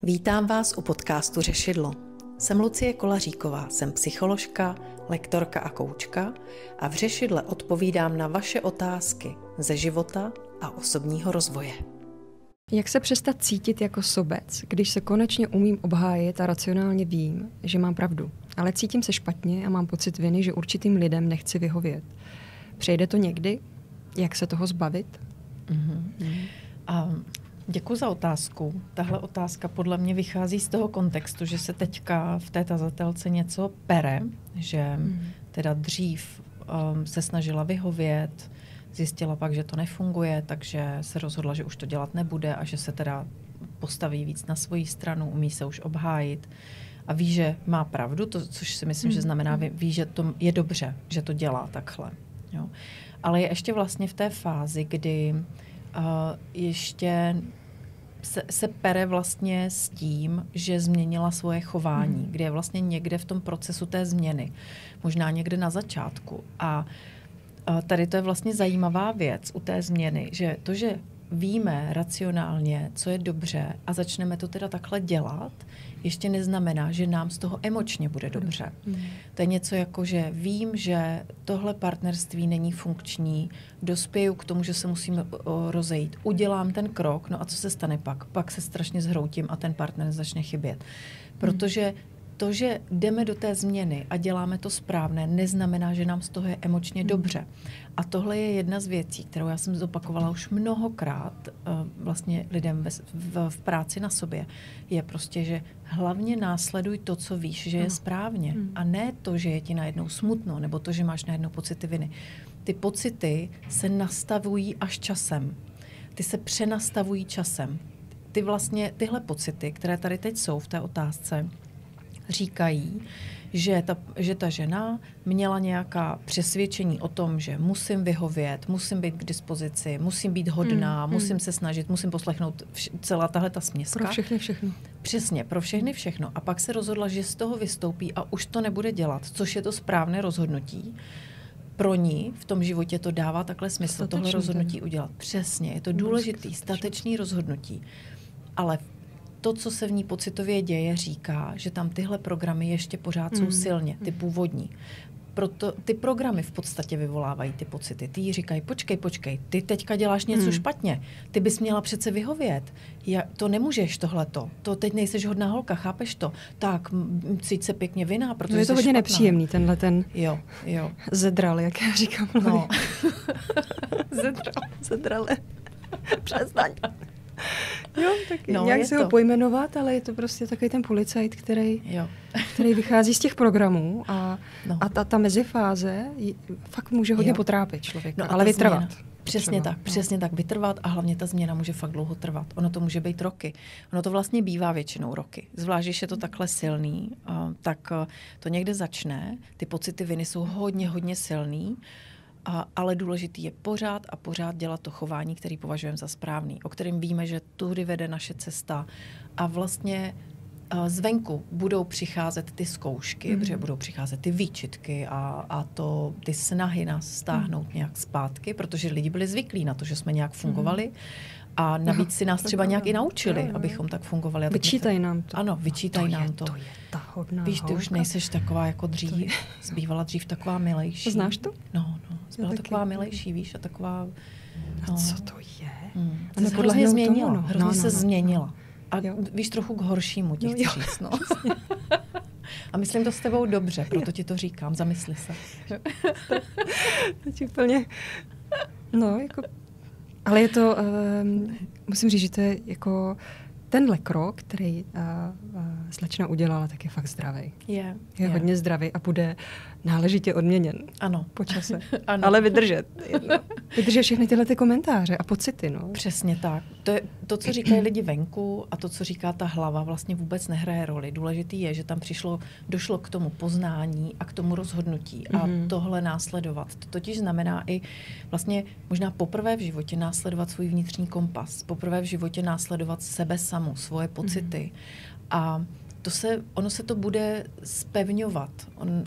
Vítám vás u podcastu Řešidlo. Jsem Lucie Kolaříková, jsem psycholožka, lektorka a koučka a v Řešidle odpovídám na vaše otázky ze života a osobního rozvoje. Jak se přestat cítit jako sobec, když se konečně umím obhájit a racionálně vím, že mám pravdu, ale cítím se špatně a mám pocit viny, že určitým lidem nechci vyhovět. Přejde to někdy? Jak se toho zbavit? Děkuji za otázku. Tahle otázka podle mě vychází z toho kontextu, že se teďka v té tazatelce něco pere, že teda dřív se snažila vyhovět, zjistila pak, že to nefunguje, takže se rozhodla, že už to dělat nebude a že se teda postaví víc na svoji stranu, umí se už obhájit a ví, že má pravdu, což si myslím, že znamená, ví, že to je dobře, že to dělá takhle. Jo. Ale je ještě vlastně v té fázi, kdy ještě se pere vlastně s tím, že změnila svoje chování, kde je vlastně někde v tom procesu té změny, možná někde na začátku. A tady to je vlastně zajímavá věc u té změny, že to, že víme racionálně, co je dobře a začneme to teda takhle dělat, ještě neznamená, že nám z toho emočně bude dobře. To je něco jako, že vím, že tohle partnerství není funkční, dospěju k tomu, že se musím rozejít, udělám ten krok, no a co se stane pak? Pak se strašně zhroutím a ten partner začne chybět. Protože to, že jdeme do té změny a děláme to správné, neznamená, že nám z toho je emočně dobře. A tohle je jedna z věcí, kterou já jsem zopakovala už mnohokrát vlastně lidem v práci na sobě. Je prostě, že hlavně následuj to, co víš, že je správně. A ne to, že je ti najednou smutno, nebo to, že máš najednou pocity viny. Ty pocity se nastavují až časem. Ty se přenastavují časem. Tyhle pocity, které tady teď jsou v té otázce, říkají, že ta žena měla nějaká přesvědčení o tom, že musím vyhovět, musím být k dispozici, musím být hodná, musím se snažit, musím poslechnout celá tahle ta směska. Pro všechny všechno. Přesně, pro všechny všechno. A pak se rozhodla, že z toho vystoupí a už to nebude dělat, což je to správné rozhodnutí. Pro ní v tom životě to dává takhle smysl, tohle rozhodnutí udělat. Přesně, je to důležitý, statečný rozhodnutí. Ale to, co se v ní pocitově děje, říká, že tam tyhle programy ještě pořád jsou silně, ty původní. Proto ty programy v podstatě vyvolávají ty pocity. Ty jí říkají, počkej, ty teďka děláš něco špatně. Ty bys měla přece vyhovět. To nemůžeš tohleto. To teď nejseš hodná holka, chápeš to? Tak, cíť se pěkně vina, protože je to hodně nepříjemný, tenhle ten jo. zedral, jak já říkám. No. Zedrale. Přestaň. Jo, tak no, nějak se ho pojmenovat, ale je to prostě takový ten policajt, který vychází z těch programů a ta mezifáze fakt může hodně potrápit člověka, ale vytrvat. Přesně tak, vytrvat a hlavně ta změna může fakt dlouho trvat. Ono to může být roky. Ono to vlastně bývá většinou roky. Zvlášť, když je to takhle silný, tak to někde začne. Ty pocity viny jsou hodně silný. Ale důležitý je pořád a pořád dělat to chování, který považujeme za správný, o kterém víme, že tudy vede naše cesta. A vlastně zvenku budou přicházet ty zkoušky, protože budou přicházet ty výčitky a ty snahy nás stáhnout nějak zpátky, protože lidi byli zvyklí na to, že jsme nějak fungovali. A navíc si nás třeba nějak i naučili, abychom tak fungovali. Vyčítají nám to. Ano, vyčítají nám to. To je ta hodná Víš, ty už nejseš taková jako dřív. Zbývala dřív taková milejší. Znáš to? No. Byla taková milejší, víš, a taková... A co to je? To se hrozně změnila. Hrozně se změnila. A víš, trochu k horšímu ti chci říct, no. A myslím to s tebou dobře, proto ti to říkám. Zamysli se. Teď úplně... No, jako... Ale je to, musím říct, že to je jako tenhle krok, který slečna udělala, tak je fakt zdravý. Je hodně zdravý a bude náležitě odměněn. Ano. Po čase. Ano. Ale vydržet. Vydržet všechny tyhle ty komentáře a pocity. No. Přesně tak. To, co říkají lidi venku a to, co říká ta hlava, vlastně vůbec nehraje roli. Důležitý je, že tam došlo k tomu poznání a k tomu rozhodnutí a tohle následovat. To totiž znamená i vlastně možná poprvé v životě následovat svůj vnitřní kompas. Poprvé v životě následovat sebe samu, svoje pocity. A ono se to bude zpevňovat.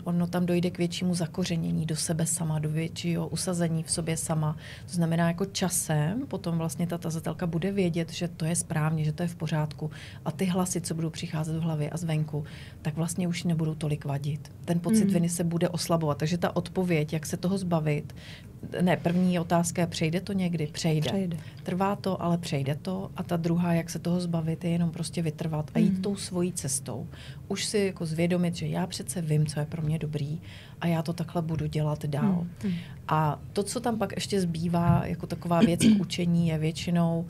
Ono tam dojde k většímu zakořenění do sebe sama, do většího usazení v sobě sama. To znamená, jako časem potom vlastně ta tazatelka bude vědět, že to je správně, že to je v pořádku. A ty hlasy, co budou přicházet v hlavě a zvenku, tak vlastně už nebudou tolik vadit. Ten pocit viny se bude oslabovat. Takže ta odpověď, jak se toho zbavit, první otázka je, přejde to někdy? Přejde. Trvá to, ale přejde to. A ta druhá, jak se toho zbavit, je jenom prostě vytrvat a jít tou svojí cestou. Už si jako zvědomit, že já přece vím, co je pro mě dobrý a já to takhle budu dělat dál. A to, co tam pak ještě zbývá, jako taková věc k učení, je většinou,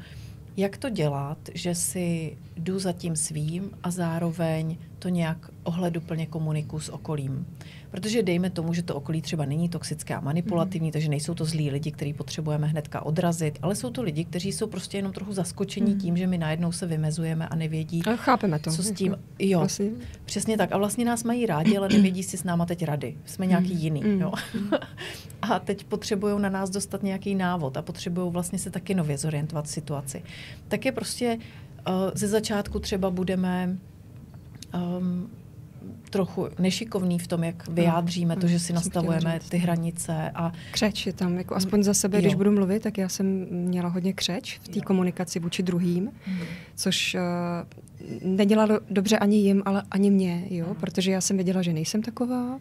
jak to dělat, že si jdu za tím svým a zároveň to nějak ohleduplně komunikuju s okolím. Protože dejme tomu, že to okolí třeba není toxické a manipulativní, takže nejsou to zlí lidi, který potřebujeme hnedka odrazit, ale jsou to lidi, kteří jsou prostě jenom trochu zaskočení tím, že my najednou se vymezujeme a nevědí, a chápeme to. Co s tím. Jo, vlastně. Přesně tak. A vlastně nás mají rádi, ale nevědí si s náma teď rady. Jsme nějaký jiný. Jo. A teď potřebují na nás dostat nějaký návod a potřebují vlastně se taky nově zorientovat v situaci. Tak je prostě ze začátku třeba budeme trochu nešikovný v tom, jak vyjádříme to, že si nastavujeme ty hranice. A křeč je tam, jako aspoň za sebe, když budu mluvit, tak já jsem měla hodně křeč v té komunikaci vůči druhým, což nedělalo dobře ani jim, ale ani mě, jo, protože já jsem věděla, že nejsem taková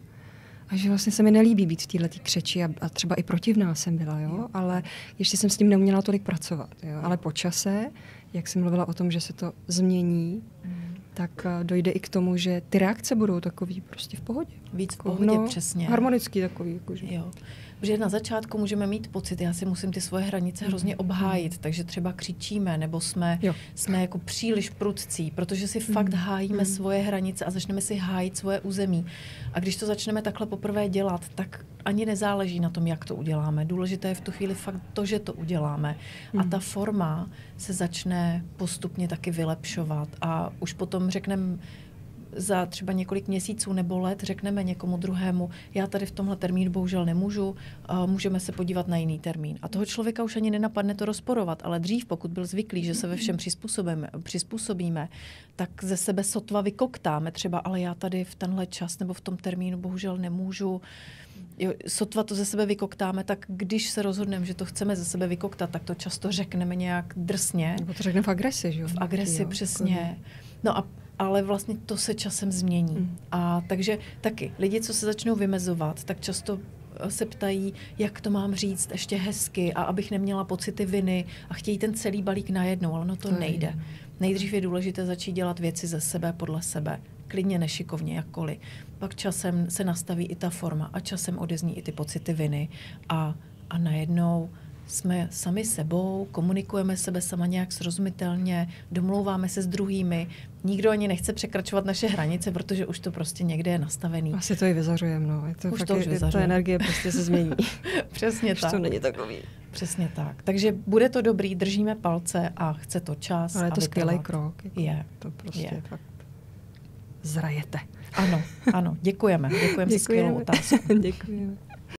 a že vlastně se mi nelíbí být v této křeči a třeba i protivná jsem byla, jo, ale ještě jsem s tím neuměla tolik pracovat, jo, ale po čase, jak jsem mluvila o tom, že se to změní, tak dojde i k tomu, že ty reakce budou takový prostě v pohodě. Víc v pohodě, přesně. Harmonický takový. Jakože. Jo. Protože na začátku můžeme mít pocit, já si musím ty svoje hranice hrozně obhájit, takže třeba křičíme, nebo jsme jako příliš prudcí, protože si fakt hájíme svoje hranice a začneme si hájit svoje území. A když to začneme takhle poprvé dělat, tak ani nezáleží na tom, jak to uděláme. Důležité je v tu chvíli fakt to, že to uděláme. A ta forma se začne postupně taky vylepšovat a už potom řekneme, za třeba několik měsíců nebo let řekneme někomu druhému, já tady v tomhle termínu bohužel nemůžu, můžeme se podívat na jiný termín. A toho člověka už ani nenapadne to rozporovat, ale dřív, pokud byl zvyklý, že se ve všem přizpůsobíme, tak ze sebe sotva vykoktáme třeba, ale já tady v tenhle čas nebo v tom termínu bohužel nemůžu. Jo, sotva to ze sebe vykoktáme, tak když se rozhodneme, že to chceme ze sebe vykoktat, tak to často řekneme nějak drsně. Nebo to řekneme v agresi, že jo? V agresi, přesně. No ale vlastně to se časem změní. A takže taky lidi, co se začnou vymezovat, tak často se ptají, jak to mám říct ještě hezky a abych neměla pocity viny a chtějí ten celý balík najednou, ale ono to nejde. Nejdřív je důležité začít dělat věci ze sebe, podle sebe. Klidně nešikovně, jakkoliv. Pak časem se nastaví i ta forma a časem odezní i ty pocity viny a najednou jsme sami sebou, komunikujeme sebe sama nějak srozumitelně, domlouváme se s druhými. Nikdo ani nechce překračovat naše hranice, protože už to prostě někde je nastavený. Asi to i vyzařujeme, no. Ta energie prostě se změní. Přesně tak. To není takový. Přesně tak. Takže bude to dobrý, držíme palce a chce to čas. Ale je to skvělý krok. Je. To prostě fakt zrajete. Ano. Děkujeme za skvělou otázku. Děkujeme.